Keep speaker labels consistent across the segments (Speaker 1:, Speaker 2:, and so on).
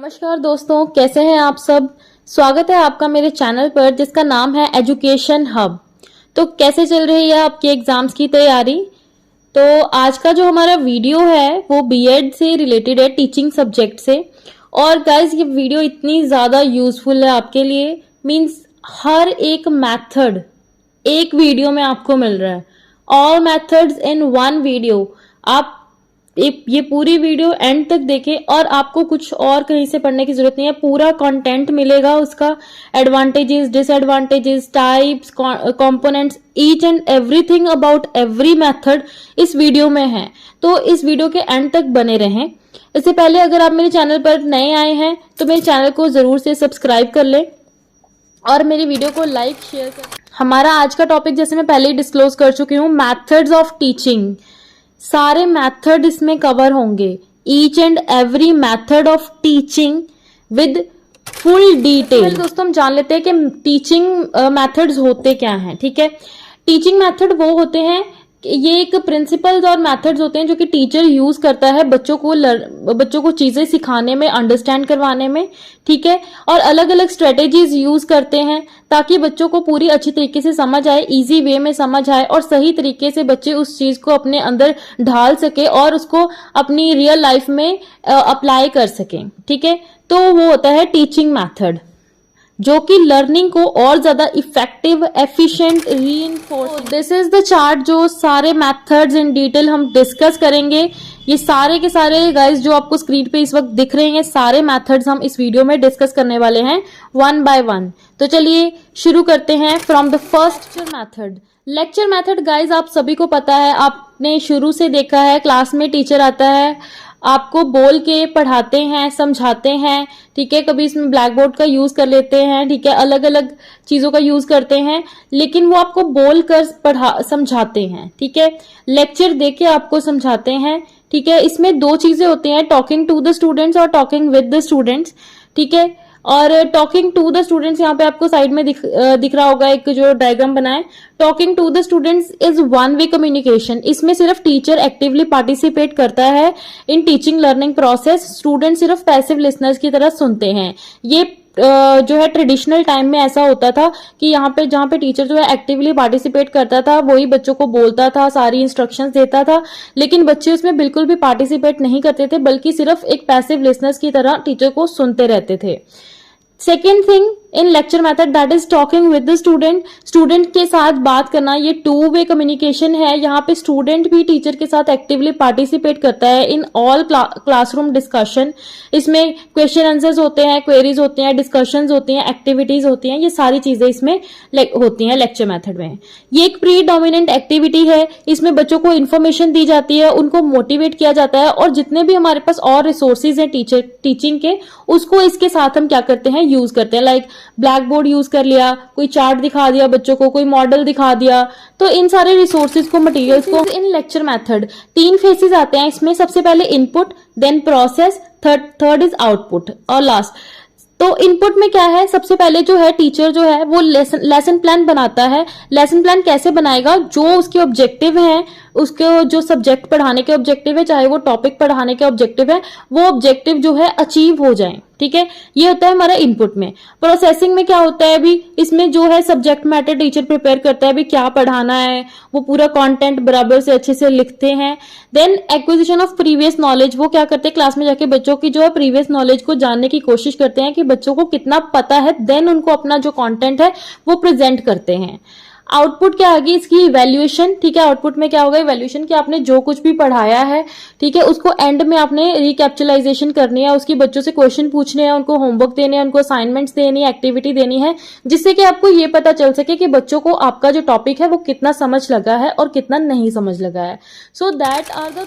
Speaker 1: नमस्कार दोस्तों, कैसे हैं आप सब। स्वागत है आपका मेरे चैनल पर जिसका नाम है एजुकेशन हब। तो कैसे चल रही है आपकी एग्जाम्स की तैयारी। तो आज का जो हमारा वीडियो है वो बीएड से रिलेटेड है, टीचिंग सब्जेक्ट से। और गाइज ये वीडियो इतनी ज़्यादा यूजफुल है आपके लिए, मीन्स हर एक मेथड एक वीडियो में आपको मिल रहा है। All methods in one video. आप ये पूरी वीडियो एंड तक देखें और आपको कुछ और कहीं से पढ़ने की जरूरत नहीं है। पूरा कंटेंट मिलेगा उसका, advantages, disadvantages, types, components, each and everything about every method इस वीडियो में है। तो इस वीडियो के एंड तक बने रहें। इससे पहले अगर आप मेरे चैनल पर नए आए हैं तो मेरे चैनल को जरूर से सब्सक्राइब कर लें और मेरी वीडियो को लाइक शेयर कर। हमारा आज का टॉपिक जैसे मैं पहले ही डिस्क्लोज कर चुकी हूँ, मैथड्स ऑफ टीचिंग। सारे मेथड इसमें कवर होंगे, each and every method of teaching with full detail. दोस्तों हम जान लेते हैं कि टीचिंग मेथड्स होते क्या हैं। ठीक है, टीचिंग मेथड वो होते हैं, ये एक प्रिंसिपल्स और मेथड्स होते हैं जो कि टीचर यूज करता है बच्चों को चीजें सिखाने में, अंडरस्टैंड करवाने में। ठीक है, और अलग अलग स्ट्रेटेजीज यूज करते हैं ताकि बच्चों को पूरी अच्छी तरीके से समझ आए, इजी वे में समझ आए और सही तरीके से बच्चे उस चीज को अपने अंदर ढाल सके और उसको अपनी रियल लाइफ में अप्लाई कर सकें। ठीक है, तो वो होता है टीचिंग मेथड, जो कि लर्निंग को और ज्यादा effective, efficient, reinforce. This is the chart जो सारे मेथड्स इन डिटेल हम डिस्कस करेंगे। ये सारे के सारे गाइस जो आपको स्क्रीन पे इस वक्त दिख रहे हैं, सारे मेथड्स हम इस वीडियो में डिस्कस करने वाले हैं वन बाय वन। तो चलिए शुरू करते हैं from the first method. Lecture method guys आप सभी को पता है, आपने शुरू से देखा है, क्लास में टीचर आता है, आपको बोल के पढ़ाते हैं, समझाते हैं। ठीक है, कभी इसमें ब्लैक बोर्ड का यूज कर लेते हैं, ठीक है, अलग अलग चीजों का यूज करते हैं, लेकिन वो आपको बोल कर समझाते हैं। ठीक है, लेक्चर देके आपको समझाते हैं। ठीक है, इसमें दो चीजें होती हैं, टॉकिंग टू द स्टूडेंट्स और टॉकिंग विद द स्टूडेंट्स। ठीक है, और टॉकिंग टू द स्टूडेंट्स यहाँ पे आपको साइड में दिख रहा होगा एक जो डायग्राम बना है। Talking to the students is one way communication. इसमें सिर्फ टीचर एक्टिवली पार्टिसिपेट करता है in teaching learning process, student सिर्फ पैसिव लिसनर्स की तरह सुनते हैं। ये जो है ट्रेडिशनल टाइम में ऐसा होता था कि यहाँ पे जहाँ पे टीचर जो है एक्टिवली पार्टिसिपेट करता था, वही बच्चों को बोलता था, सारी इंस्ट्रक्शंस देता था, लेकिन बच्चे उसमें बिल्कुल भी पार्टिसिपेट नहीं करते थे, बल्कि सिर्फ एक पैसिव लिसनर्स की तरह टीचर को सुनते रहते थे। Second thing in lecture method, that is talking with the student. Student के साथ बात करना, ये टू वे कम्युनिकेशन है। यहाँ पे स्टूडेंट भी टीचर के साथ एक्टिवली पार्टिसिपेट करता है इन ऑल क्लासरूम डिस्कशन। इसमें क्वेश्चन आंसर्स होते हैं, क्वेरीज होते हैं, डिस्कशंस होती हैं, एक्टिविटीज होती हैं, ये सारी चीजें इसमें होती हैं लेक्चर मेथड में। ये एक प्री डोमिनेंट एक्टिविटी है, इसमें बच्चों को इन्फॉर्मेशन दी जाती है, उनको मोटिवेट किया जाता है, और जितने भी हमारे पास और रिसोर्सेज हैं टीचिंग के, उसको इसके साथ हम क्या करते हैं, यूज करते हैं। लाइक ब्लैक बोर्ड यूज कर लिया, कोई चार्ट दिखा दिया बच्चों को, कोई मॉडल दिखा दिया, तो इन सारे रिसोर्सेज को, मटेरियल्स को। इन लेक्चर मेथड 3 फेसेस आते हैं इसमें। सबसे पहले input, then process, third is output और लास्ट। तो इनपुट में क्या है, सबसे पहले जो है टीचर जो है वो लेसन प्लान बनाता है। लेसन प्लान कैसे बनाएगा, जो उसके ऑब्जेक्टिव हैं, उसके जो सब्जेक्ट पढ़ाने के ऑब्जेक्टिव है, चाहे वो टॉपिक पढ़ाने के ऑब्जेक्टिव है, वो ऑब्जेक्टिव जो है अचीव हो जाए। ठीक है, ये होता है हमारा इनपुट में। प्रोसेसिंग में क्या होता है, अभी इसमें जो है सब्जेक्ट मैटर टीचर प्रिपेयर करता है, अभी क्या पढ़ाना है, वो पूरा कंटेंट बराबर से अच्छे से लिखते हैं। Then acquisition of previous knowledge, वो क्या करते हैं, क्लास में जाके बच्चों की जो है प्रीवियस नॉलेज को जानने की कोशिश करते हैं कि बच्चों को कितना पता है, देन उनको अपना जो कंटेंट है वो प्रेजेंट करते हैं। आउटपुट क्या आगे, इसकी इवैल्यूएशन। ठीक है, आउटपुट में क्या होगा, इवैल्यूएशन कि आपने जो कुछ भी पढ़ाया है, ठीक है, उसको एंड में आपने रिकैप्चुलाइजेशन करनी है, उसकी बच्चों से क्वेश्चन पूछने हैं, उनको होमवर्क देने हैं, उनको असाइनमेंट्स देनी है, एक्टिविटी देनी है, जिससे कि आपको ये पता चल सके कि बच्चों को आपका जो टॉपिक है वो कितना समझ लगा है और कितना नहीं समझ लगा है। So that are the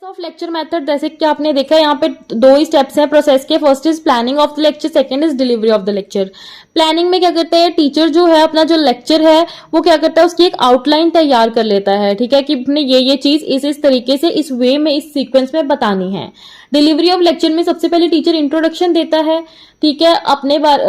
Speaker 1: of lecture method. जैसे कि आपने देखा यहाँ पे 2 ही स्टेप्स हैं प्रोसेस के। First is planning of the lecture, second is delivery of the lecture. Planning में क्या करते हैं, टीचर जो है अपना जो लेक्चर है वो क्या करता है, उसकी एक आउटलाइन तैयार कर लेता है। ठीक है, कि अपने ये चीज इस तरीके से, इस वे में, इस सीक्वेंस में बतानी है। डिलीवरी ऑफ लेक्चर में सबसे पहले टीचर इंट्रोडक्शन देता है, ठीक है, अपने बार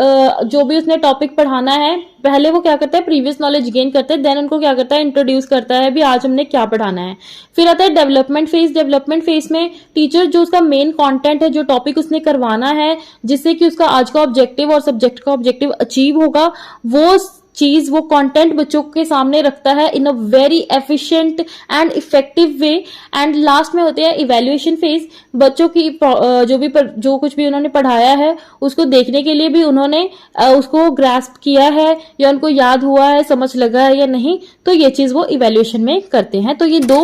Speaker 1: जो भी उसने टॉपिक पढ़ाना है पहले वो क्या करता है, प्रीवियस नॉलेज गेन करता है, देन उनको क्या करता है, इंट्रोड्यूस करता है भी आज हमने क्या पढ़ाना है। फिर आता है डेवलपमेंट फेज। डेवलपमेंट फेज में टीचर जो उसका मेन कंटेंट है, जो टॉपिक उसने करवाना है, जिससे कि उसका आज का ऑब्जेक्टिव और सब्जेक्ट का ऑब्जेक्टिव अचीव होगा, वो चीज, वो कंटेंट बच्चों के सामने रखता है in a very efficient and effective way. And last में होते हैं इवेल्युएशन फेज। बच्चों की जो कुछ भी उन्होंने पढ़ाया है उसको देखने के लिए भी उन्होंने उसको ग्रास्प किया है या उनको याद हुआ है, समझ लगा है या नहीं, तो ये चीज वो इवेल्युएशन में करते हैं। तो ये दो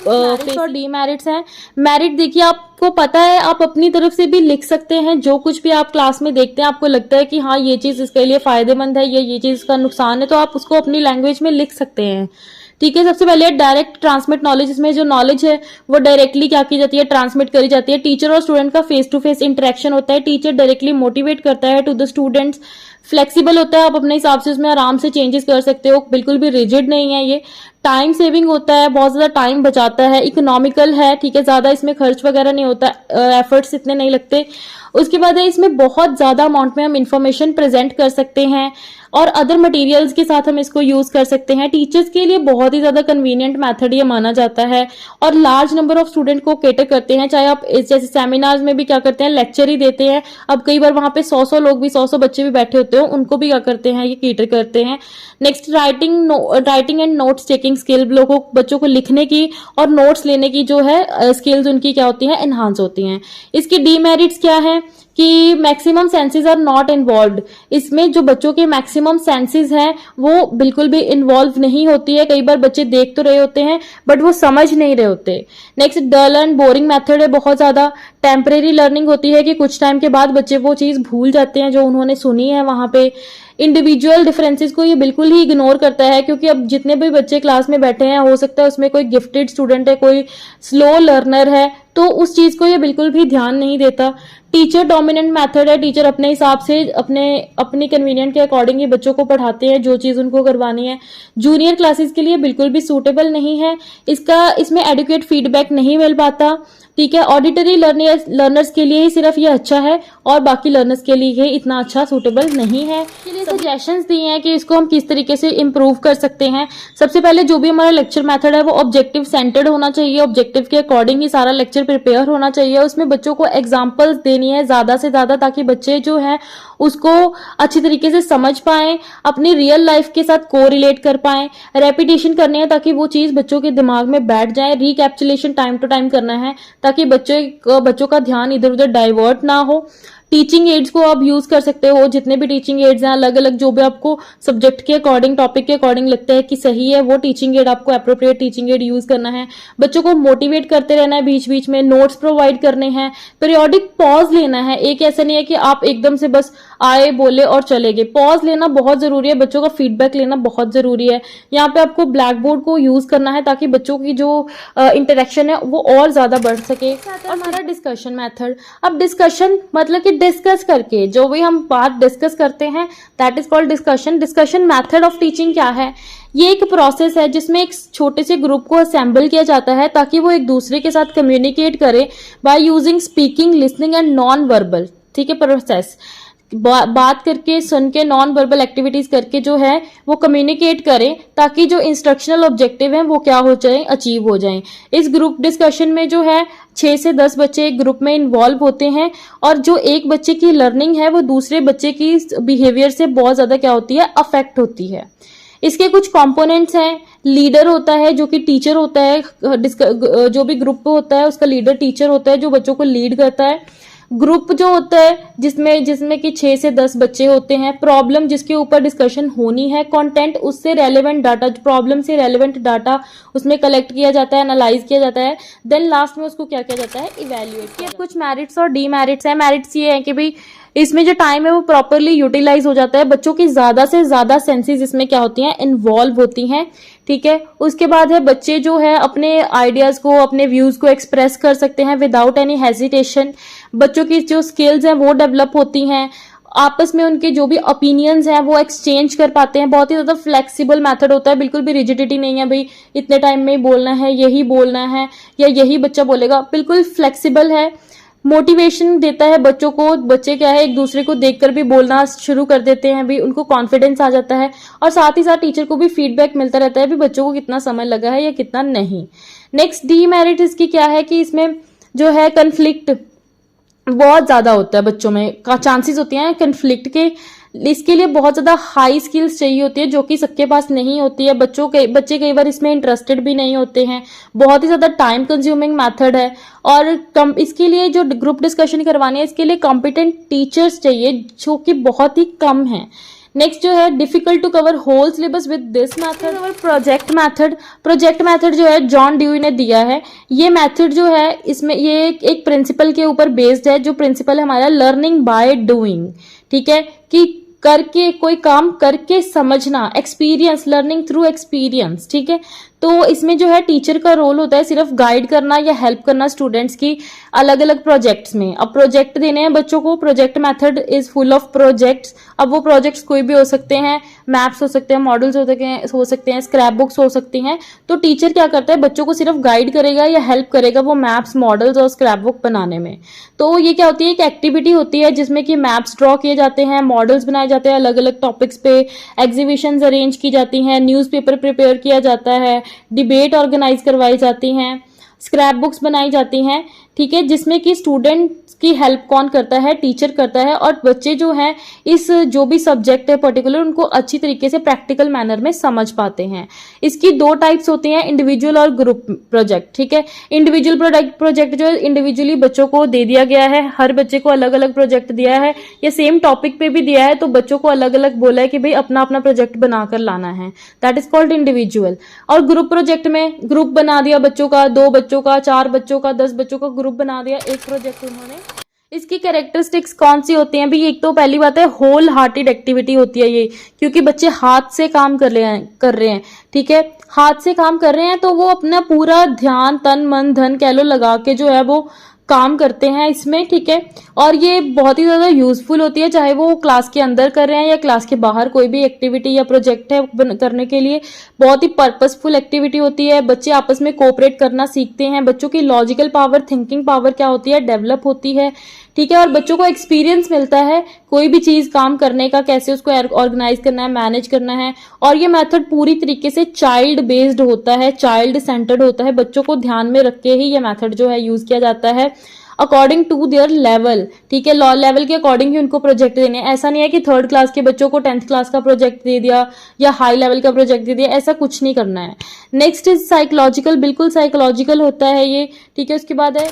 Speaker 1: मेरिट्स और डीमेरिट्स हैं। मेरिट देखिए, आपको पता है आप अपनी तरफ से भी लिख सकते हैं, जो कुछ भी आप क्लास में देखते हैं आपको लगता है कि हाँ ये चीज इसके लिए फायदेमंद है या ये चीज इसका नुकसान है, तो आप उसको अपनी लैंग्वेज में लिख सकते हैं, ठीक है। सबसे पहले डायरेक्ट ट्रांसमिट नॉलेज। इसमें जो नॉलेज है वो डायरेक्टली क्या की जाती है, ट्रांसमिट करी जाती है। टीचर और स्टूडेंट का फेस टू फेस इंटरेक्शन होता है। टीचर डायरेक्टली मोटिवेट करता है टू द स्टूडेंट्स। फ्लेक्सिबल होता है, आप अपने हिसाब से उसमें आराम से चेंजेस कर सकते हो, बिल्कुल भी रिजिड नहीं है ये। टाइम सेविंग होता है, बहुत ज्यादा टाइम बचाता है। इकोनॉमिकल है, ठीक है, ज्यादा इसमें खर्च वगैरह नहीं होता, एफर्ट्स इतने नहीं लगते। उसके बाद है इसमें बहुत ज्यादा अमाउंट में हम इंफॉर्मेशन प्रेजेंट कर सकते हैं और अदर मटेरियल्स के साथ हम इसको यूज कर सकते हैं। टीचर्स के लिए बहुत ही ज्यादा कन्वीनियंट मेथड ये माना जाता है और लार्ज नंबर ऑफ स्टूडेंट को केटर करते हैं। चाहे आप जैसे सेमिनार्स में भी क्या करते हैं, लेक्चर ही देते हैं, अब कई बार वहां पे 100 लोग भी 100 बच्चे भी बैठे होते हो, उनको भी क्या करते हैं, ये केटर करते हैं। Next writing and notes taking skill, बच्चों को लिखने की और नोट्स लेने की जो है स्किल्स उनकी क्या होती है, एनहांस होती हैं। इसकी डीमेरिट्स क्या है कि maximum senses are not involved. इसमें जो बच्चों के मैक्सिमम सेंसेस हैं वो बिल्कुल भी इन्वॉल्व नहीं होती है। कई बार बच्चे देख तो रहे होते हैं बट वो समझ नहीं रहे होते। Next dull and boring method है, बहुत ज्यादा टेम्परेरी लर्निंग होती है कि कुछ टाइम के बाद बच्चे वो चीज भूल जाते हैं जो उन्होंने सुनी है वहां पे। इंडिविजुअल डिफरेंसेस को ये बिल्कुल ही इग्नोर करता है, क्योंकि अब जितने भी बच्चे क्लास में बैठे हैं हो सकता है उसमें कोई गिफ्टेड स्टूडेंट है, कोई स्लो लर्नर है, तो उस चीज को ये बिल्कुल भी ध्यान नहीं देता। टीचर डोमिनेंट मेथड है, टीचर अपने हिसाब से अपनी कन्वीनियंट के अकॉर्डिंग ये बच्चों को पढ़ाते हैं जो चीज उनको करवानी है। जूनियर क्लासेस के लिए बिल्कुल भी सूटेबल नहीं है, इसमें एडुकेट फीडबैक नहीं मिल पाता, ठीक है। ऑडिटरी लर्नर्स के लिए ही सिर्फ ये अच्छा है और बाकी लर्नर्स के लिए ये इतना अच्छा सूटेबल नहीं है। इसके लिए सजेशंस दिए हैं कि इसको हम किस तरीके से इम्प्रूव कर सकते हैं। सबसे पहले जो भी हमारा लेक्चर मेथड है वो ऑब्जेक्टिव सेंटर्ड होना चाहिए, ऑब्जेक्टिव के अकॉर्डिंग ही सारा लेक्चर प्रिपेयर होना चाहिए। उसमें बच्चों को एग्जाम्पल्स देनी है ज्यादा से ज्यादा, ताकि बच्चे जो है उसको अच्छी तरीके से समझ पाएं, अपनी रियल लाइफ के साथ कोरिलेट कर पाएं। रेपिटेशन करनी है ताकि वो चीज बच्चों के दिमाग में बैठ जाए। रिकैप्चुलेशन टाइम टू टाइम करना है ताकि बच्चों का ध्यान इधर उधर डाइवर्ट ना हो। टीचिंग एड्स को आप यूज कर सकते हो, जितने भी टीचिंग एड्स हैं अलग अलग, जो भी आपको सब्जेक्ट के अकॉर्डिंग, टॉपिक के अकॉर्डिंग लगता है कि सही है, वो टीचिंग एड आपको एप्रोप्रिएट टीचिंग एड यूज करना है। बच्चों को मोटिवेट करते रहना है, बीच बीच में नोट्स प्रोवाइड करने हैं, पीरियोडिक पॉज लेना है। एक ऐसा नहीं है कि आप एकदम से बस आए बोले और चले गए, पॉज लेना बहुत जरूरी है, बच्चों का फीडबैक लेना बहुत जरूरी है। यहाँ पे आपको ब्लैक बोर्ड को यूज करना है ताकि बच्चों की जो इंटरेक्शन है वो और ज्यादा बढ़ सके। और हमारा डिस्कशन मेथड, अब डिस्कशन मतलब कि डिस्कस करके जो भी हम बात डिस्कस करते हैं that is called discussion. Discussion method of teaching क्या है, ये एक प्रोसेस है जिसमें एक छोटे से ग्रुप को असेंबल किया जाता है ताकि वो एक दूसरे के साथ कम्युनिकेट करे by using speaking, listening and non verbal, ठीक है, प्रोसेस। बात करके, सुन के, नॉन वर्बल एक्टिविटीज करके जो है वो कम्युनिकेट करें ताकि जो इंस्ट्रक्शनल ऑब्जेक्टिव हैं वो क्या हो जाए, अचीव हो जाएं। इस ग्रुप डिस्कशन में जो है 6 से 10 बच्चे एक ग्रुप में इन्वॉल्व होते हैं और जो एक बच्चे की लर्निंग है वो दूसरे बच्चे की बिहेवियर से बहुत ज्यादा क्या होती है, अफेक्ट होती है। इसके कुछ कंपोनेंट्स हैं। लीडर होता है जो कि टीचर होता है, जो भी ग्रुप होता है उसका लीडर टीचर होता है जो बच्चों को लीड करता है। ग्रुप जो होता है जिसमें कि 6 से 10 बच्चे होते हैं। प्रॉब्लम जिसके ऊपर डिस्कशन होनी है। कंटेंट, उससे रेलेवेंट डाटा, प्रॉब्लम से रेलेवेंट डाटा उसमें कलेक्ट किया जाता है, एनालाइज किया जाता है। देन लास्ट में उसको क्या किया जाता है, इवैल्यूएट किया। कुछ मेरिट्स और डीमेरिट्स है। मेरिट्स ये है कि भाई इसमें जो टाइम है वो प्रॉपरली यूटिलाइज हो जाता है, बच्चों की ज्यादा से ज्यादा सेंसेस इसमें क्या होती हैं, इन्वॉल्व होती हैं, ठीक है। उसके बाद है बच्चे जो है अपने आइडियाज को, अपने व्यूज को एक्सप्रेस कर सकते हैं विदाउट एनी हेजिटेशन। बच्चों की जो स्किल्स हैं वो डेवलप होती हैं, आपस में उनके जो भी ओपिनियंस हैं वो एक्सचेंज कर पाते हैं। बहुत ही ज्यादा फ्लेक्सिबल मेथड होता है, बिल्कुल भी रिजिडिटी नहीं है भाई इतने टाइम में बोलना है, यही बोलना है या यही बच्चा बोलेगा, बिल्कुल फ्लेक्सिबल है। मोटिवेशन देता है बच्चों को। बच्चे क्या है एक दूसरे को देखकर भी बोलना शुरू कर देते हैं, भी उनको कॉन्फिडेंस आ जाता है, और साथ ही साथ टीचर को भी फीडबैक मिलता रहता है भी बच्चों को कितना समय लगा है या कितना नहीं। नेक्स्ट डीमेरिट इसकी क्या है कि इसमें जो है कन्फ्लिक्ट बहुत ज्यादा होता है, बच्चों में का चांसेस होती हैं कन्फ्लिक्ट के। इसके लिए बहुत ज्यादा हाई स्किल्स चाहिए होती है जो कि सबके पास नहीं होती है। बच्चे कई बार इसमें इंटरेस्टेड भी नहीं होते हैं। बहुत ही ज्यादा टाइम कंज्यूमिंग मेथड है, और इसके लिए जो ग्रुप डिस्कशन करवानी है इसके लिए कॉम्पिटेंट टीचर्स चाहिए जो कि बहुत ही कम है। नेक्स्ट जो है difficult to cover whole syllabus with this method. और प्रोजेक्ट मेथड जो है जॉन ड्यूई ने दिया है। ये मेथड जो है इसमें ये एक प्रिंसिपल के ऊपर बेस्ड है, जो प्रिंसिपल है हमारा लर्निंग बाय डूइंग, ठीक है, कि करके कोई काम करके समझना, एक्सपीरियंस, लर्निंग थ्रू एक्सपीरियंस, ठीक है। तो इसमें जो है टीचर का रोल होता है सिर्फ गाइड करना या हेल्प करना स्टूडेंट्स की अलग अलग प्रोजेक्ट्स में। अब प्रोजेक्ट देने हैं बच्चों को, project method is full of projects. अब वो प्रोजेक्ट्स कोई भी हो सकते हैं, मैप्स हो सकते हैं, मॉडल्स हो सकते हैं, स्क्रैप बुक्स हो सकती हैं। तो टीचर क्या करता है बच्चों को सिर्फ गाइड करेगा या हेल्प करेगा वो मैप्स, मॉडल्स और स्क्रैप बुक बनाने में। तो ये क्या होती है, एक एक्टिविटी होती है जिसमें कि मैप्स ड्रॉ किए जाते हैं, मॉडल्स बनाए जाते हैं अलग अलग टॉपिक्स पे, एग्जीबिशंस अरेंज की जाती हैं, न्यूज़पेपर प्रिपेयर किया जाता है, डिबेट ऑर्गेनाइज करवाई जाती हैं, स्क्रैप बुक्स बनाई जाती हैं, ठीक है, जिसमें कि स्टूडेंट की हेल्प कौन करता है, टीचर करता है। और बच्चे जो हैं इस जो भी सब्जेक्ट है पर्टिकुलर उनको अच्छी तरीके से प्रैक्टिकल मैनर में समझ पाते हैं। इसकी दो टाइप्स होती हैं, इंडिविजुअल और ग्रुप प्रोजेक्ट, ठीक है। इंडिविजुअल प्रोजेक्ट जो इंडिविजुअली बच्चों को दे दिया गया है, हर बच्चे को अलग अलग प्रोजेक्ट दिया है या सेम टॉपिक पे भी दिया है, तो बच्चों को अलग अलग बोला है कि भाई अपना अपना प्रोजेक्ट बनाकर लाना है, दैट इज कॉल्ड इंडिविजुअल। और ग्रुप प्रोजेक्ट में ग्रुप बना दिया बच्चों का, 2 बच्चों का, 4 बच्चों का, 10 बच्चों का ग्रुप बना दिया, एक प्रोजेक्ट उन्होंने। इसकी कैरेक्टरिस्टिक्स कौन सी होती हैं भी, एक तो पहली बात है होल हार्टेड एक्टिविटी होती है ये, क्योंकि बच्चे हाथ से काम कर रहे हैं, ठीक है, हाथ से काम कर रहे हैं तो वो अपना पूरा ध्यान, तन मन धन कह लो लगा के जो है वो काम करते हैं इसमें, ठीक है। और ये बहुत ही ज्यादा यूजफुल होती है, चाहे वो क्लास के अंदर कर रहे हैं या क्लास के बाहर कोई भी एक्टिविटी या प्रोजेक्ट है करने के लिए बहुत ही पर्पसफुल एक्टिविटी होती है। बच्चे आपस में कोऑपरेट करना सीखते हैं, बच्चों की लॉजिकल पावर, थिंकिंग पावर क्या होती है, डेवलप होती है, ठीक है। और बच्चों को एक्सपीरियंस मिलता है कोई भी चीज काम करने का, कैसे उसको ऑर्गेनाइज करना है, मैनेज करना है। और ये मेथड पूरी तरीके से चाइल्ड बेस्ड होता है, चाइल्ड सेंटर्ड होता है, बच्चों को ध्यान में रख के ही ये मेथड जो है यूज किया जाता है अकॉर्डिंग टू देयर लेवल, ठीक है। लॉ लेवल के अकॉर्डिंग ही उनको प्रोजेक्ट देने हैं। ऐसा नहीं है कि 3rd क्लास के बच्चों को 10th क्लास का प्रोजेक्ट दे दिया या हाई लेवल का प्रोजेक्ट दे दिया, ऐसा कुछ नहीं करना है। नेक्स्ट इज साइकोलॉजिकल, बिल्कुल साइकोलॉजिकल होता है ये, ठीक है। उसके बाद है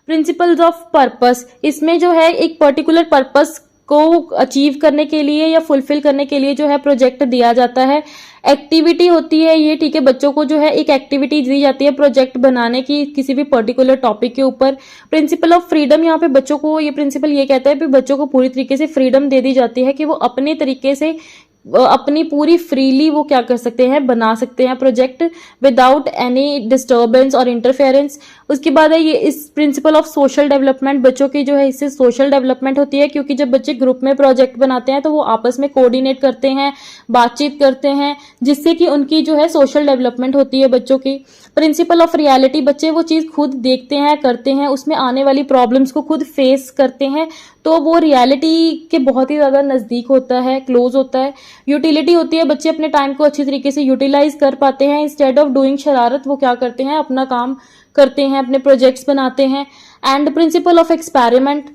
Speaker 1: प्रिंसिपल्स ऑफ पर्पस। इसमें जो है एक पर्टिकुलर पर्पस को अचीव करने के लिए या फुलफिल करने के लिए जो है प्रोजेक्ट दिया जाता है। एक्टिविटी होती है ये, ठीक है, बच्चों को जो है एक एक्टिविटी दी जाती है प्रोजेक्ट बनाने की किसी भी पर्टिकुलर टॉपिक के ऊपर। प्रिंसिपल ऑफ फ्रीडम, यहाँ पे बच्चों को ये प्रिंसिपल ये कहता है कि बच्चों को पूरी तरीके से फ्रीडम दे दी जाती है कि वो अपने तरीके से अपनी पूरी फ्रीली वो क्या कर सकते हैं, बना सकते हैं प्रोजेक्ट विदाउट एनी डिस्टर्बेंस और इंटरफेरेंस। उसके बाद है ये इस प्रिंसिपल ऑफ सोशल डेवलपमेंट, बच्चों की जो है इससे सोशल डेवलपमेंट होती है, क्योंकि जब बच्चे ग्रुप में प्रोजेक्ट बनाते हैं तो वो आपस में कोऑर्डिनेट करते हैं, बातचीत करते हैं, जिससे कि उनकी जो है सोशल डेवलपमेंट होती है बच्चों की। प्रिंसिपल ऑफ रियलिटी, बच्चे वो चीज खुद देखते हैं, करते हैं, उसमें आने वाली प्रॉब्लम्स को खुद फेस करते हैं, तो वो रियलिटी के बहुत ही ज्यादा नजदीक होता है, क्लोज होता है। यूटिलिटी होती है, बच्चे अपने टाइम को अच्छी तरीके से यूटिलाइज कर पाते हैं, इंस्टेड ऑफ डूइंग शरारत वो क्या करते हैं, अपना काम करते हैं, अपने प्रोजेक्ट्स बनाते हैं। एंड प्रिंसिपल ऑफ एक्सपेरिमेंट,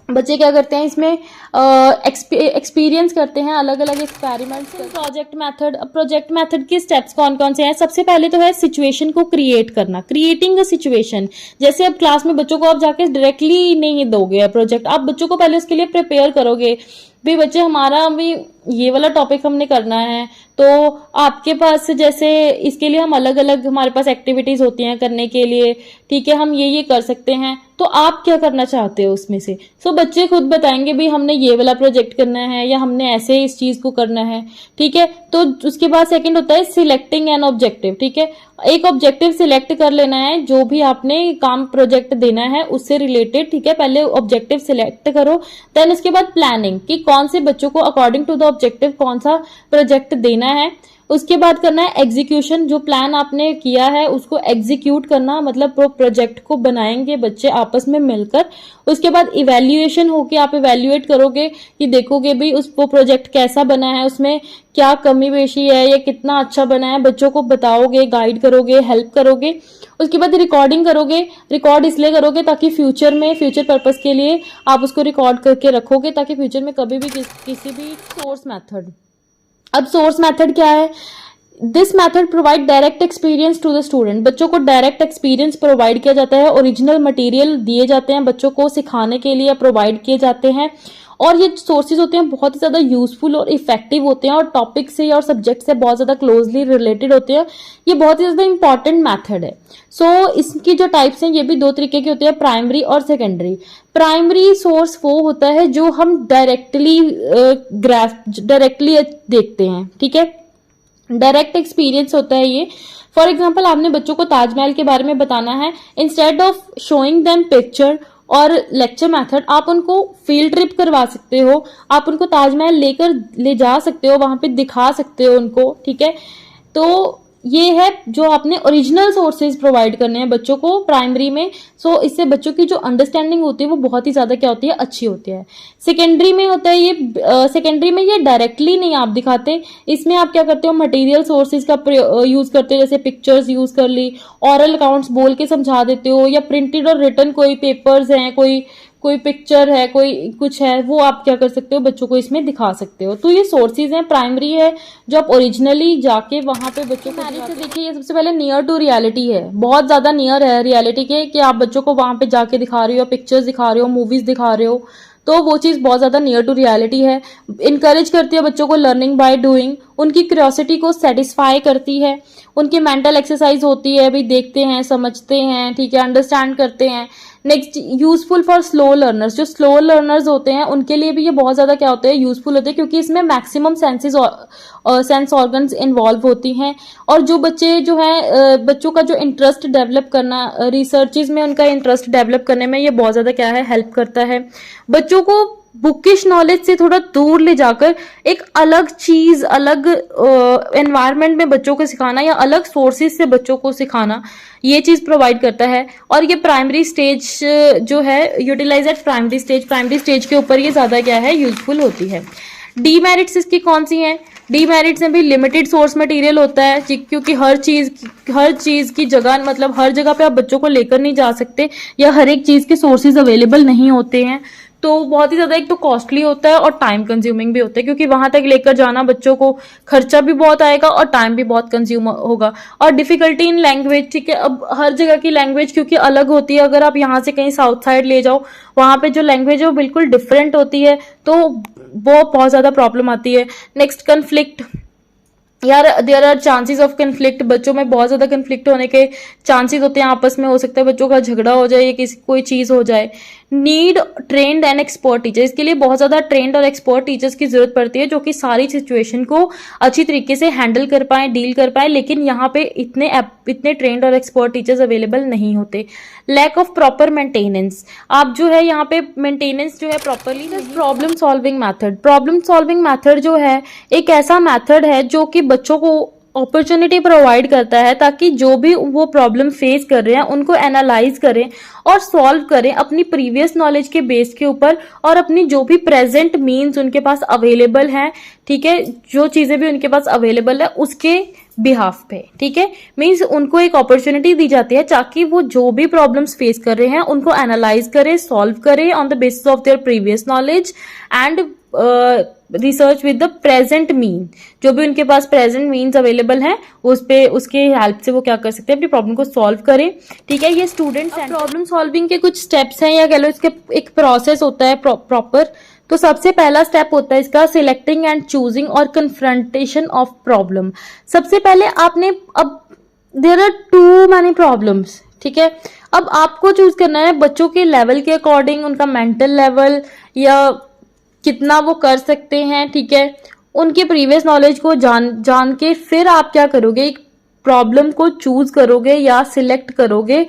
Speaker 1: बच्चे क्या करते हैं इसमें एक्सपीरियंस करते हैं अलग अलग एक्सपेरिमेंट्स। प्रोजेक्ट मेथड के स्टेप्स कौन कौन से हैं? सबसे पहले तो है सिचुएशन को क्रिएट करना, क्रिएटिंग अ सिचुएशन। जैसे अब क्लास में बच्चों को आप जाके डायरेक्टली नहीं दोगे प्रोजेक्ट, आप बच्चों को पहले उसके लिए प्रिपेयर करोगे भी, बच्चे हमारा भी ये वाला टॉपिक हमने करना है, तो आपके पास जैसे इसके लिए हम अलग अलग हमारे पास एक्टिविटीज होती हैं करने के लिए, ठीक है, हम ये कर सकते हैं, तो आप क्या करना चाहते हो उसमें से। सो बच्चे खुद बताएंगे भी हमने ये वाला प्रोजेक्ट करना है या हमने ऐसे इस चीज को करना है, ठीक है। तो उसके बाद सेकंड होता है सिलेक्टिंग एन ऑब्जेक्टिव, ठीक है, एक ऑब्जेक्टिव सिलेक्ट कर लेना है जो भी आपने काम प्रोजेक्ट देना है उससे रिलेटेड, ठीक है। पहले ऑब्जेक्टिव सिलेक्ट करो, देन उसके बाद प्लानिंग कि कौन से बच्चों को अकॉर्डिंग टू द ऑब्जेक्टिव कौन सा प्रोजेक्ट देना है। उसके बाद करना है एग्जीक्यूशन, जो प्लान आपने किया है उसको एग्जीक्यूट करना, मतलब प्रोजेक्ट को बनाएंगे बच्चे आपस में मिलकर। उसके बाद इवेल्युएशन होके आप इवेल्युएट करोगे कि देखोगे भी वो प्रोजेक्ट कैसा बना है, उसमें क्या कमी पेशी है या कितना अच्छा बना है, बच्चों को बताओगे, गाइड करोगे, हेल्प करोगे। उसके बाद रिकॉर्डिंग करोगे। रिकॉर्ड इसलिए करोगे ताकि फ्यूचर में, फ्यूचर पर्पस के लिए आप उसको रिकॉर्ड करके रखोगे, ताकि फ्यूचर में कभी भी किसी भी सोर्स मेथड। अब सोर्स मेथड क्या है? This method provide direct experience to the student. बच्चों को डायरेक्ट एक्सपीरियंस प्रोवाइड किया जाता है, ओरिजिनल मटेरियल दिए जाते हैं बच्चों को सिखाने के लिए, प्रोवाइड किए जाते हैं। और ये सोर्सेज होते हैं बहुत ही ज्यादा यूजफुल और इफेक्टिव होते हैं, और टॉपिक से और सब्जेक्ट से बहुत ज्यादा क्लोजली रिलेटेड होते हैं। ये बहुत ही ज्यादा इंपॉर्टेंट मेथड है। सो इसकी जो टाइप्स हैं ये भी दो तरीके की होती है, प्राइमरी और सेकेंडरी। प्राइमरी सोर्स वो होता है जो हम डायरेक्टली देखते हैं, ठीक है। डायरेक्ट एक्सपीरियंस होता है ये। फॉर एग्जाम्पल, आपने बच्चों को ताजमहल के बारे में बताना है, instead of showing them picture और लेक्चर मेथड, आप उनको फील्ड ट्रिप करवा सकते हो, आप उनको ताजमहल ले जा सकते हो, वहां पे दिखा सकते हो उनको, ठीक है। तो ये है जो आपने ओरिजिनल सोर्सेज प्रोवाइड करने हैं बच्चों को प्राइमरी में। सो इससे बच्चों की जो अंडरस्टैंडिंग होती है वो बहुत ही ज्यादा क्या होती है, अच्छी होती है। सेकेंडरी में होता है ये, सेकेंडरी में ये डायरेक्टली नहीं आप दिखाते, इसमें आप क्या करते हो, मटेरियल सोर्सेज का यूज करते हो, जैसे पिक्चर्स यूज कर ली, ऑरल अकाउंट्स बोल के समझा देते हो, या प्रिंटेड और रिटन कोई पेपर्स हैं, कोई पिक्चर है, कोई कुछ है, वो आप क्या कर सकते हो, बच्चों को इसमें दिखा सकते हो। तो ये सोर्सेज हैं। प्राइमरी है जो आप ओरिजिनली जाके वहां पे बच्चों को देखिए, ये सबसे पहले नियर टू रियलिटी है, बहुत ज्यादा नियर है रियलिटी के, कि आप बच्चों को वहां पे जाके दिखा रहे हो, पिक्चर्स दिखा रहे हो, मूवीज दिखा रहे हो, तो वो चीज बहुत ज्यादा नियर टू रियलिटी है। इनकरेज करती है बच्चों को लर्निंग बाय डूइंग, उनकी क्यूरियोसिटी को सेटिस्फाई करती है, उनकी मेंटल एक्सरसाइज होती है, भाई देखते हैं, समझते हैं, ठीक है, अंडरस्टैंड करते हैं। Next, useful for slow learners, जो स्लो लर्नर्स होते हैं उनके लिए भी ये बहुत ज्यादा क्या होते हैं, यूजफुल होते हैं, क्योंकि इसमें मैक्सिमम सेंस ऑर्गन्स इन्वॉल्व होती हैं। और जो बच्चे जो है, बच्चों का जो इंटरेस्ट डेवलप करना, रिसर्चेज में उनका इंटरेस्ट डेवलप करने में ये बहुत ज्यादा क्या है, हेल्प करता है। बच्चों को बुकिश नॉलेज से थोड़ा दूर ले जाकर एक अलग चीज, अलग एनवायरनमेंट में बच्चों को सिखाना, या अलग सोर्सेज से बच्चों को सिखाना, ये चीज प्रोवाइड करता है। और ये प्राइमरी स्टेज जो है, यूटिलाइज एट प्राइमरी स्टेज के ऊपर ये ज्यादा क्या है, यूजफुल होती है। डीमेरिट्स इसकी कौन सी हैं? डीमेरिट्स में भी लिमिटेड सोर्स मटेरियल होता है, क्योंकि हर चीज की जगह, मतलब हर जगह पे आप बच्चों को लेकर नहीं जा सकते, या हर एक चीज के सोर्सेज अवेलेबल नहीं होते हैं, तो बहुत ही ज्यादा एक तो कॉस्टली होता है और टाइम कंज्यूमिंग भी होता है, क्योंकि वहां तक लेकर जाना बच्चों को खर्चा भी बहुत आएगा और टाइम भी बहुत कंज्यूम होगा। और डिफिकल्टी इन लैंग्वेज, ठीक है, अब हर जगह की लैंग्वेज क्योंकि अलग होती है, अगर आप यहाँ से कहीं साउथ साइड ले जाओ, वहां पे जो लैंग्वेज है वो बिल्कुल डिफरेंट होती है, तो वो बहुत ज्यादा प्रॉब्लम आती है। नेक्स्ट, कन्फ्लिक्ट, यार there are chances of conflict, बच्चों में बहुत ज्यादा कन्फ्लिक्ट होने के चांसेस होते हैं, आपस में हो सकता है बच्चों का झगड़ा हो जाए या किसी कोई चीज हो जाए। Need trend and expert teacher, इसके लिए बहुत ज्यादा ट्रेंड और एक्सपर्ट टीचर्स की जरूरत पड़ती है, जो कि सारी सिचुएशन को अच्छी तरीके से हैंडल कर पाए, डील कर पाए, लेकिन यहाँ पे इतने ट्रेंड और एक्सपर्ट टीचर्स अवेलेबल नहीं होते। लैक ऑफ प्रॉपर मेंटेनेंस, आप जो है यहाँ पे मेंटेनेंस जो है प्रॉपरली। प्रॉब्लम सॉल्विंग मैथड जो है एक ऐसा मैथड है जो कि बच्चों को अपॉर्चुनिटी प्रोवाइड करता है, ताकि जो भी वो प्रॉब्लम फेस कर रहे हैं उनको एनालाइज करें और सॉल्व करें अपनी प्रीवियस नॉलेज के बेस के ऊपर, और अपनी जो भी प्रेजेंट मीन्स उनके पास अवेलेबल हैं, ठीक है, जो चीजें भी उनके पास अवेलेबल है उसके बिहाफ पे, ठीक है, मीन्स उनको एक अपॉर्चुनिटी दी जाती है ताकि वो जो भी प्रॉब्लम्स फेस कर रहे हैं उनको एनालाइज करें, सॉल्व करें on the basis of their previous knowledge and research with the present mean, जो भी उनके पास प्रेजेंट मीन्स अवेलेबल हैं उसके हेल्प से वो क्या कर सकते हैं, अपनी प्रॉब्लम को सॉल्व करें, ठीक है। ये स्टूडेंट्स प्रॉब्लम सॉल्विंग के कुछ स्टेप्स हैं, या कह लो इसके एक प्रोसेस होता है प्रॉपर। तो सबसे पहला स्टेप होता है इसका सिलेक्टिंग एंड चूजिंग और कन्फ्रंटेशन ऑफ प्रॉब्लम। सबसे पहले आपने, अब there are too many problems, ठीक है, अब आपको चूज करना है बच्चों के लेवल के अकॉर्डिंग, उनका मेंटल लेवल या कितना वो कर सकते हैं, ठीक है, उनके प्रीवियस नॉलेज को जान के फिर आप क्या करोगे, एक प्रॉब्लम को चूज करोगे या सिलेक्ट करोगे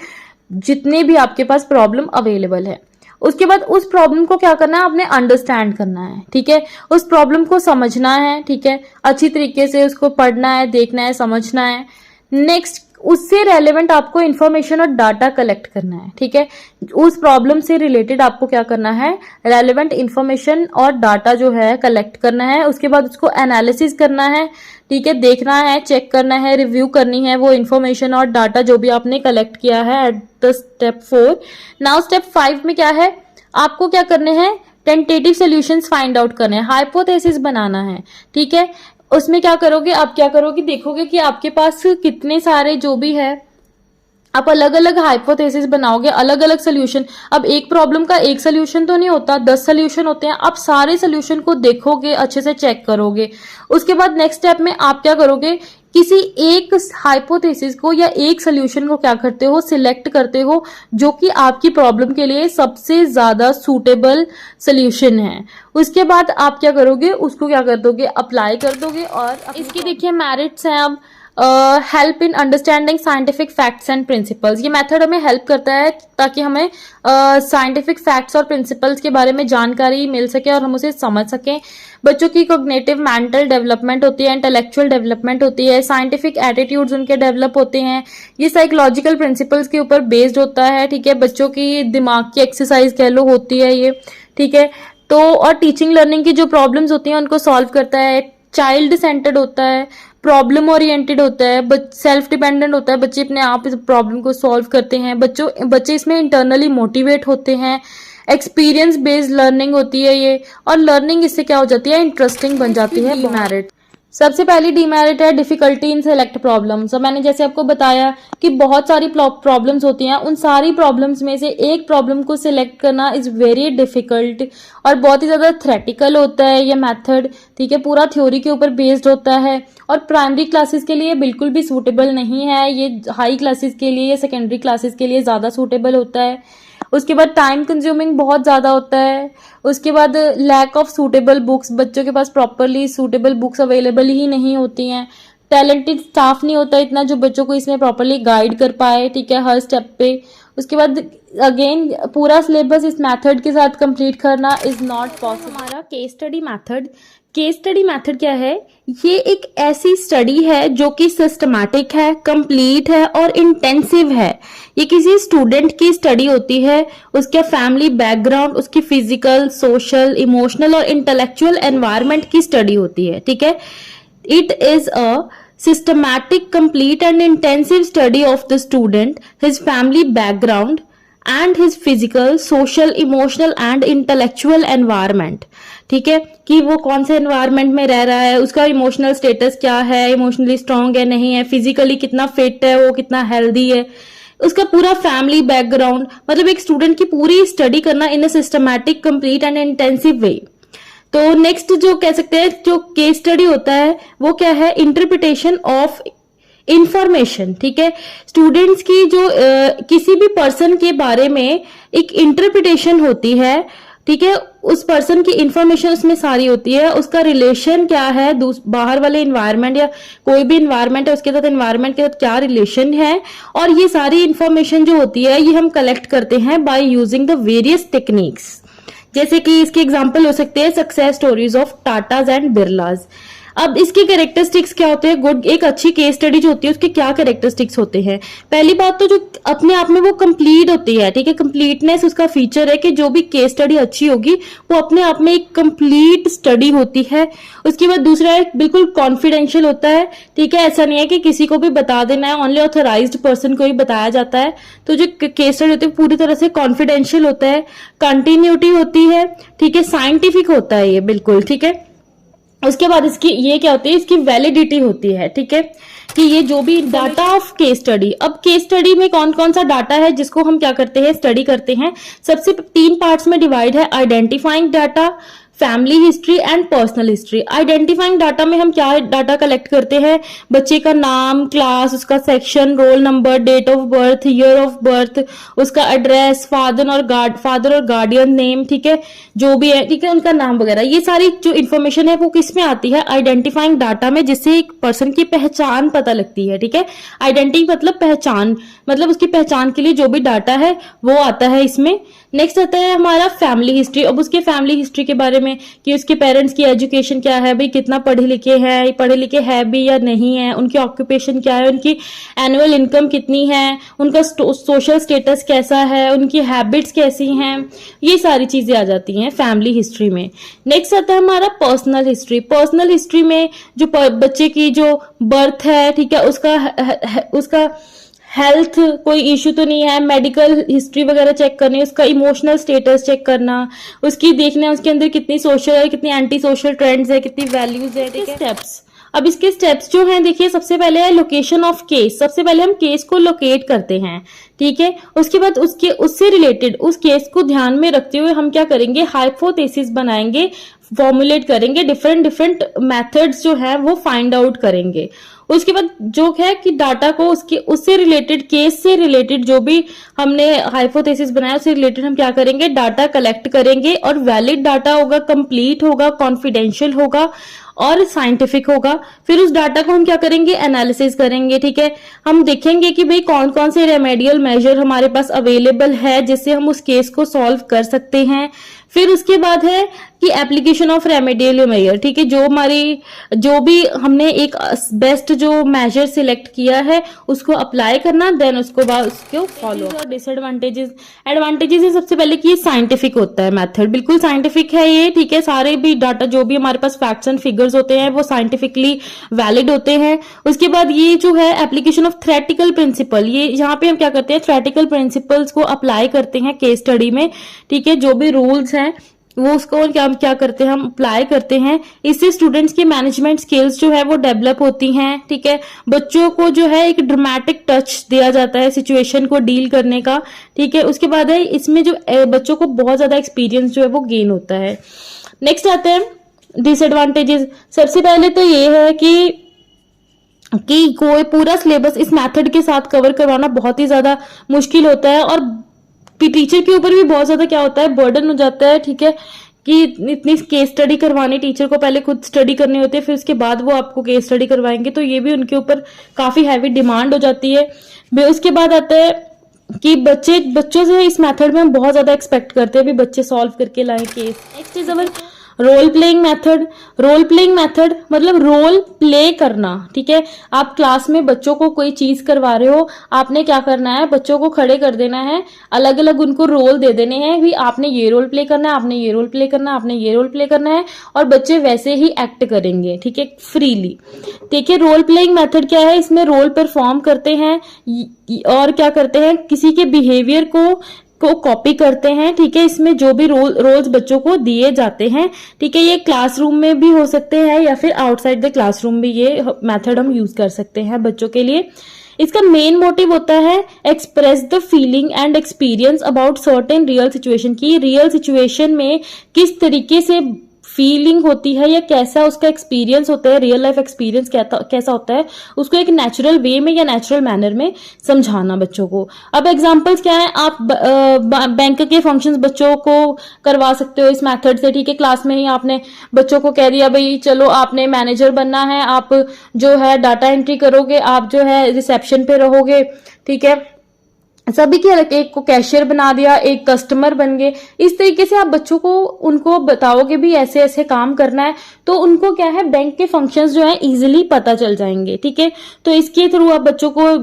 Speaker 1: जितने भी आपके पास प्रॉब्लम अवेलेबल है। उसके बाद उस प्रॉब्लम को क्या करना है, आपने अंडरस्टैंड करना है, ठीक है, उस प्रॉब्लम को समझना है, ठीक है, अच्छी तरीके से उसको पढ़ना है, देखना है, समझना है। नेक्स्ट, उससे रेलेवेंट आपको इंफॉर्मेशन और डाटा कलेक्ट करना है, ठीक है, उस प्रॉब्लम से रिलेटेड आपको क्या करना है, रेलेवेंट इंफॉर्मेशन और डाटा जो है कलेक्ट करना है। उसके बाद उसको एनालिसिस करना है, ठीक है, देखना है, चेक करना है, रिव्यू करनी है वो इंफॉर्मेशन और डाटा जो भी आपने कलेक्ट किया है at the step 4। Now step 5 में क्या है, आपको क्या करने हैं, टेंटेटिव सॉल्यूशंस फाइंड आउट करने हैं, हाइपोथेसिस बनाना है, ठीक है। उसमें क्या करोगे, आप क्या करोगे, देखोगे कि आपके पास कितने सारे जो भी है, आप अलग अलग हाइपोथेसिस बनाओगे, अलग अलग सोल्यूशन। अब एक प्रॉब्लम का एक सोल्यूशन तो नहीं होता, 10 सोल्यूशन होते हैं। आप सारे सोल्यूशन को देखोगे, अच्छे से चेक करोगे। उसके बाद नेक्स्ट स्टेप में आप क्या करोगे, किसी एक हाइपोथेसिस को या एक सोल्यूशन को क्या करते हो, सिलेक्ट करते हो, जो कि आपकी प्रॉब्लम के लिए सबसे ज्यादा सूटेबल सोल्यूशन है। उसके बाद आप क्या करोगे, उसको क्या कर दोगे, अप्लाई कर दोगे। और इसकी देखिए मेरिट्स हैं। अब help in understanding scientific facts and principles, ये मेथड हमें हेल्प करता है ताकि हमें साइंटिफिक फैक्ट्स और प्रिंसिपल्स के बारे में जानकारी मिल सके और हम उसे समझ सकें। बच्चों की कॉग्निटिव मेंटल डेवलपमेंट होती है, इंटेलेक्चुअल डेवलपमेंट होती है, साइंटिफिक एटीट्यूड्स उनके डेवलप होते हैं। ये साइकोलॉजिकल प्रिंसिपल्स के ऊपर बेस्ड होता है, ठीक है। बच्चों की दिमाग की एक्सरसाइज कह लो होती है ये, ठीक है। तो और टीचिंग लर्निंग की जो प्रॉब्लम्स होती हैं उनको सॉल्व करता है, चाइल्ड सेंटर्ड होता है, प्रॉब्लम ओरिएंटेड होता है, सेल्फ डिपेंडेंट होता है, बच्चे अपने आप इस प्रॉब्लम को सॉल्व करते हैं। बच्चे इसमें इंटरनली मोटिवेट होते हैं। एक्सपीरियंस बेस्ड लर्निंग होती है ये, और लर्निंग इससे क्या हो जाती है, इंटरेस्टिंग बन जाती है। डिमेरिट, सबसे पहली डिमेरिट है डिफिकल्टी इन सेलेक्ट प्रॉब्लम्स। मैंने जैसे आपको बताया कि बहुत सारी प्रॉब्लम्स होती हैं, उन सारी प्रॉब्लम्स में से एक प्रॉब्लम को सिलेक्ट करना इज वेरी डिफिकल्ट और बहुत ही ज्यादा थ्रेटिकल होता है ये मेथड, ठीक है। पूरा थ्योरी के ऊपर बेस्ड होता है और प्राइमरी क्लासेस के लिए बिल्कुल भी सूटेबल नहीं है ये, हाई क्लासेस के लिए या सेकेंडरी क्लासेस के लिए ज्यादा सूटेबल होता है। उसके बाद टाइम कंज्यूमिंग बहुत ज्यादा होता है। उसके बाद लैक ऑफ सूटेबल बुक्स, बच्चों के पास प्रॉपरली सूटेबल बुक्स अवेलेबल ही नहीं होती हैं। टैलेंटेड स्टाफ नहीं होता इतना जो बच्चों को इसमें प्रॉपरली गाइड कर पाए, ठीक है, हर स्टेप पे। उसके बाद अगेन पूरा सिलेबस इस मेथड के साथ कंप्लीट करना इज नॉट पॉसिबल। हमारा case study method, case study method क्या है, ये एक ऐसी स्टडी है जो कि सिस्टमैटिक है, कंप्लीट है और इंटेंसिव है। ये किसी स्टूडेंट की स्टडी होती है, उसका फैमिली बैकग्राउंड, उसकी फिजिकल, सोशल, इमोशनल और इंटेलेक्चुअल एनवायरनमेंट की स्टडी होती है, ठीक है। It is a systematic, complete and intensive study of the student, his family background and his physical, social, emotional and intellectual environment, ठीक है, कि वो कौन से एनवायरनमेंट में रह रहा है, उसका इमोशनल स्टेटस क्या है, इमोशनली स्ट्रांग है नहीं है, फिजिकली कितना फिट है, वो कितना हेल्दी है, उसका पूरा फैमिली बैकग्राउंड। मतलब एक स्टूडेंट की पूरी स्टडी करना in a systematic, complete and intensive way. तो नेक्स्ट जो कह सकते हैं जो केस स्टडी होता है वो क्या है, इंटरप्रिटेशन ऑफ इंफॉर्मेशन, ठीक है। स्टूडेंट्स की जो किसी भी पर्सन के बारे में एक इंटरप्रिटेशन होती है, ठीक है, उस पर्सन की इंफॉर्मेशन उसमें सारी होती है, उसका रिलेशन क्या है बाहर वाले इन्वायरमेंट या कोई भी इन्वायरमेंट है उसके साथ, इन्वायरमेंट के साथ क्या रिलेशन है, और ये सारी इंफॉर्मेशन जो होती है ये हम कलेक्ट करते हैं by using the various techniques. जैसे कि इसके एग्जाम्पल हो सकते हैं success stories of Tatas and Birlas. अब इसके कैरेक्टरिस्टिक्स क्या होते हैं, गुड एक अच्छी केस स्टडी जो होती है उसके क्या कैरेक्टरिस्टिक्स होते हैं। पहली बात तो जो अपने आप में वो कंप्लीट होती है, ठीक है, कंप्लीटनेस उसका फीचर है कि जो भी केस स्टडी अच्छी होगी वो अपने आप में एक कंप्लीट स्टडी होती है। उसके बाद दूसरा है बिल्कुल कॉन्फिडेंशियल होता है, ठीक है, ऐसा नहीं है कि किसी को भी बता देना है, ओनली ऑथराइज्ड पर्सन को ही बताया जाता है। तो जो केस स्टडी होती है पूरी तरह से कॉन्फिडेंशियल होता है, कंटिन्यूटी होती है, ठीक है, साइंटिफिक होता है ये बिल्कुल, ठीक है। उसके बाद इसकी ये क्या होती है, इसकी वैलिडिटी होती है, ठीक है, कि ये जो भी डाटा ऑफ केस स्टडी। अब केस स्टडी में कौन कौन सा डाटा है जिसको हम क्या करते हैं, स्टडी करते हैं। सबसे 3 पार्ट्स में डिवाइड है, identifying data, family history and personal history. Identifying data में हम क्या डाटा कलेक्ट करते हैं, बच्चे का नाम, क्लास, उसका section, roll number, date of birth, year of birth, उसका एड्रेस, फादर और गार्डियन नेम, ठीक है, जो भी है, ठीक है, उनका नाम वगैरह। ये सारी जो इन्फॉर्मेशन है वो किस में आती है, आइडेंटिफाइंग डाटा में, जिससे एक पर्सन की पहचान पता लगती है, ठीक है। आइडेंटिटी मतलब पहचान, मतलब उसकी पहचान के लिए जो भी डाटा है वो आता है इसमें। नेक्स्ट आता है हमारा फैमिली हिस्ट्री। अब उसके फैमिली हिस्ट्री के बारे में कि उसके पेरेंट्स की एजुकेशन क्या है, भाई कितना पढ़े लिखे है भी या नहीं है, उनकी ऑक्यूपेशन क्या है, उनकी एनुअल इनकम कितनी है, उनका सोशल स्टेटस कैसा है, उनकी हैबिट्स कैसी हैं, ये सारी चीजें आ जाती हैं फैमिली हिस्ट्री में। नेक्स्ट आता है हमारा पर्सनल हिस्ट्री। पर्सनल हिस्ट्री में जो बच्चे की जो बर्थ है, ठीक है, उसका हेल्थ कोई इश्यू तो नहीं है, मेडिकल हिस्ट्री वगैरह चेक करनी, उसका इमोशनल स्टेटस चेक करना, उसकी देखना है उसके अंदर कितनी सोशल है, कितनी एंटी सोशल ट्रेंड्स है, कितनी वैल्यूज है, ठीक है। स्टेप्स, अब इसके स्टेप्स जो हैं देखिए, सबसे पहले है लोकेशन ऑफ केस। सबसे पहले हम केस को लोकेट करते हैं, ठीक है। उसके बाद उससे रिलेटेड उस केस को ध्यान में रखते हुए हम क्या करेंगे, हाइपोथेसिस बनाएंगे, फॉर्मुलेट करेंगे, डिफरेंट मेथड्स जो है वो फाइंड आउट करेंगे। उसके बाद जो है कि डाटा को उससे रिलेटेड, केस से रिलेटेड जो भी हमने हाइपोथेसिस बनाया उससे रिलेटेड हम क्या करेंगे, डाटा कलेक्ट करेंगे, और वैलिड डाटा होगा, कंप्लीट होगा, कॉन्फिडेंशियल होगा और साइंटिफिक होगा। फिर उस डाटा को हम क्या करेंगे, एनालिसिस करेंगे, ठीक है। हम देखेंगे कि भाई कौन कौन से रेमेडियल मेजर हमारे पास अवेलेबल है जिससे हम उस केस को सॉल्व कर सकते हैं। फिर उसके बाद है कि एप्लीकेशन ऑफ रेमेडियल मेजर, ठीक है, जो भी हमने एक बेस्ट जो मेजर सिलेक्ट किया है उसको अप्लाई करना, देन उसको बाद उसको फॉलो। और डिसएडवांटेजेस, एडवांटेजेस है सबसे पहले कि ये साइंटिफिक होता है मेथड, बिल्कुल साइंटिफिक है ये, ठीक है। सारे भी डाटा जो भी हमारे पास फैक्ट्स एंड फिगर्स होते हैं वो साइंटिफिकली वैलिड होते हैं। उसके बाद ये जो है एप्लीकेशन ऑफ थ्योरेटिकल प्रिंसिपल, ये यहाँ पे हम क्या करते हैं, थ्योरेटिकल प्रिंसिपल्स को अप्लाई करते हैं केस स्टडी में, ठीक है। जो भी रूल्स हैं वो उसको क्या करते हैं, हम अप्लाई करते हैं। इससे स्टूडेंट्स की मैनेजमेंट स्किल्स जो है वो डेवलप होती हैं, ठीक है। बच्चों को जो है एक ड्रामेटिक टच दिया जाता है सिचुएशन को डील करने का, ठीक है। उसके बाद है इसमें जो बच्चों को बहुत ज्यादा एक्सपीरियंस जो है वो गेन होता है। नेक्स्ट आते हैं डिसएडवांटेजेस। सबसे पहले तो ये है कि कोई पूरा सिलेबस इस मेथड के साथ कवर करवाना बहुत ही ज्यादा मुश्किल होता है, और टीचर के ऊपर भी बहुत ज्यादा क्या होता है, बर्डन हो जाता है, ठीक है, कि इतनी केस स्टडी करवानी, टीचर को पहले खुद स्टडी करनी होती है, फिर उसके बाद वो आपको केस स्टडी करवाएंगे, तो ये भी उनके ऊपर काफी हैवी डिमांड हो जाती है। उसके बाद आता है कि बच्चों से इस मेथड में हम बहुत ज्यादा एक्सपेक्ट करते हैं भी बच्चे सॉल्व करके लाएं case. Next is our role playing method. Role playing method मतलब रोल प्ले करना, ठीक है। आप क्लास में बच्चों को कोई चीज करवा रहे हो, आपने क्या करना है, बच्चों को खड़े कर देना है, अलग अलग उनको रोल दे देने हैं, भी आपने ये रोल प्ले करना है, आपने ये रोल प्ले करना है, आपने ये रोल प्ले करना है, और बच्चे वैसे ही एक्ट करेंगे, ठीक है, फ्रीली। देखिए रोल प्लेइंग मेथड क्या है, इसमें रोल परफॉर्म करते हैं और क्या करते हैं, किसी के बिहेवियर को कॉपी करते हैं, ठीक है। इसमें जो भी रोल्स बच्चों को दिए जाते हैं, ठीक है, ये क्लासरूम में भी हो सकते हैं या फिर आउटसाइड द क्लासरूम भी ये मेथड हम यूज कर सकते हैं बच्चों के लिए। इसका मेन मोटिव होता है express the feeling and experience about certain real situation, की रियल सिचुएशन में किस तरीके से फीलिंग होती है या कैसा उसका एक्सपीरियंस होता है, रियल लाइफ एक्सपीरियंस कैसा होता है, उसको एक नेचुरल वे में या नेचुरल मैनर में समझाना बच्चों को। अब एग्जांपल्स क्या है, आप बैंक के फंक्शंस बच्चों को करवा सकते हो इस मेथड से, ठीक है। क्लास में ही आपने बच्चों को कह दिया भाई चलो आपने मैनेजर बनना है, आप जो है डाटा एंट्री करोगे, आप जो है रिसेप्शन पे रहोगे, ठीक है। सभी के एक को कैशियर बना दिया, एक कस्टमर बन गए। इस तरीके से आप बच्चों को उनको बताओगे भी ऐसे ऐसे काम करना है, तो उनको क्या है बैंक के फंक्शंस जो है इजीली पता चल जाएंगे, ठीक है। तो इसके थ्रू आप बच्चों को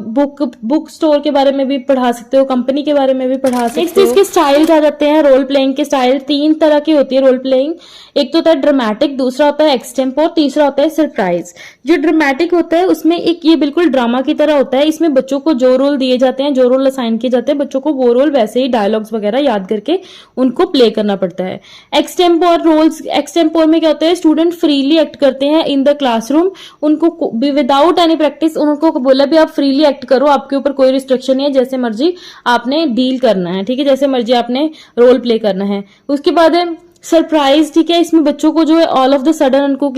Speaker 1: बुक स्टोर के बारे में भी पढ़ा सकते हो, कंपनी के बारे में भी पढ़ा सकते हो। इसके स्टाइल आ जाते हैं, रोल प्लेइंग के स्टाइल 3 तरह की होती है रोल प्लेइंग। एक तो होता है ड्रामेटिक, दूसरा होता है एक्सटेम्पोर, तीसरा होता है सरप्राइज। जो ड्रामेटिक होता है उसमें एक ये बिल्कुल ड्रामा की तरह होता है, इसमें बच्चों को जो रोल दिए जाते हैं, जो रोल असाइन किए जाते हैं, बच्चों को वो रोल वैसे ही डायलॉग्स वगैरह याद करके उनको प्ले करना पड़ता है। एक्सटेम्पोर में क्या होता है, स्टूडेंट फ्रीली एक्ट करते हैं इन द क्लासरूम, उनको विदाउट एनी प्रैक्टिस उनको बोला भी आप फ्रीली एक्ट करो, आपके ऊपर कोई रिस्ट्रिक्शन नहीं है, जैसे मर्जी आपने डील करना है, ठीक है, जैसे मर्जी आपने रोल प्ले करना है। उसके बाद है सरप्राइज, ठीक है। इसमें बच्चों को जो है ऑल ऑफ द सडन उनको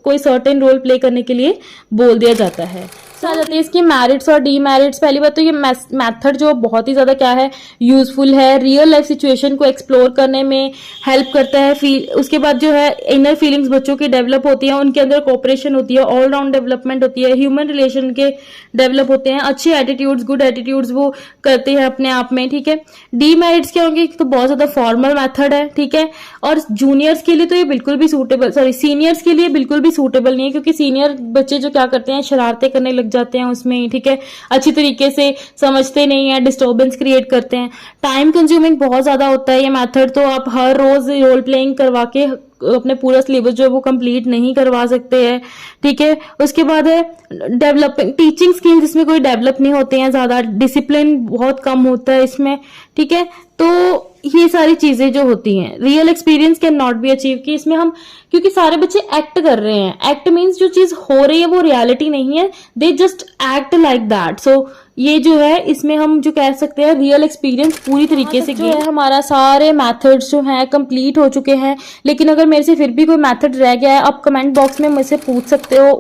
Speaker 1: कोई सर्टेन रोल प्ले करने के लिए बोल दिया जाता है। आ जाती है इसकी मेरिट्स और डीमेरिट्स। पहली बात तो ये मेथड जो बहुत ही ज्यादा क्या है, यूजफुल है, रियल लाइफ सिचुएशन को एक्सप्लोर करने में हेल्प करता है। उसके बाद जो है इनर फीलिंग्स बच्चों की डेवलप होती है, उनके अंदर कोऑपरेशन होती है, ऑल राउंड डेवलपमेंट होती है, ह्यूमन रिलेशन के डेवलप होते हैं, अच्छे एटीट्यूड्स, गुड एटीट्यूड्स वो करते हैं अपने आप में, ठीक है। डीमेरिट्स क्या होंगे, तो बहुत ज्यादा फॉर्मल मेथड है, ठीक है, और जूनियर्स के लिए तो ये बिल्कुल भी सूटेबल, सॉरी सीनियर्स के लिए बिल्कुल भी सूटेबल नहीं है, क्योंकि सीनियर बच्चे जो क्या करते हैं, शरारतें करने लग जाते हैं उसमें, ठीक है, अच्छी तरीके से समझते नहीं है, डिस्टर्बेंस क्रिएट करते हैं, टाइम कंज्यूमिंग बहुत ज्यादा होता है ये मेथड। तो आप हर रोज रोल प्लेइंग करवा के अपने पूरा सिलेबस जो है वो कंप्लीट नहीं करवा सकते हैं, ठीक है। उसके बाद है डेवलपिंग टीचिंग स्किल, जिसमें कोई डेवलप नहीं होते हैं, ज्यादा डिसिप्लिन बहुत कम होता है इसमें, ठीक है। तो ये सारी चीजें जो होती हैं, real experience can not be achieve, कि इसमें हम, क्योंकि सारे बच्चे एक्ट कर रहे हैं, एक्ट मीन्स जो चीज हो रही है वो रियलिटी नहीं है, they just act like that. So ये जो है इसमें हम जो कह सकते हैं रियल एक्सपीरियंस पूरी तरीके से जो है हमारा सारे मेथड्स जो हैं कंप्लीट हो चुके हैं। लेकिन अगर मेरे से फिर भी कोई मेथड रह गया है, आप कमेंट बॉक्स में मुझसे पूछ सकते हो,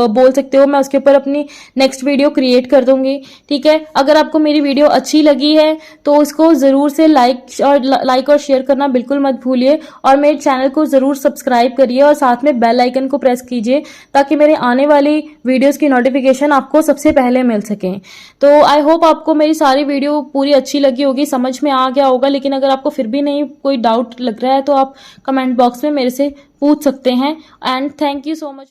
Speaker 1: बोल सकते हो, मैं उसके ऊपर अपनी नेक्स्ट वीडियो क्रिएट कर दूंगी, ठीक है। अगर आपको मेरी वीडियो अच्छी लगी है तो उसको जरूर से लाइक और शेयर करना बिल्कुल मत भूलिए, और मेरे चैनल को जरूर सब्सक्राइब करिए और साथ में बेल आइकन को प्रेस कीजिए, ताकि मेरे आने वाली वीडियोस की नोटिफिकेशन आपको सबसे पहले मिल सके। तो आई होप आपको मेरी सारी वीडियो पूरी अच्छी लगी होगी, समझ में आ गया होगा। लेकिन अगर आपको फिर भी नहीं कोई डाउट लग रहा है तो आप कमेंट बॉक्स में मेरे से पूछ सकते हैं। And thank you so much.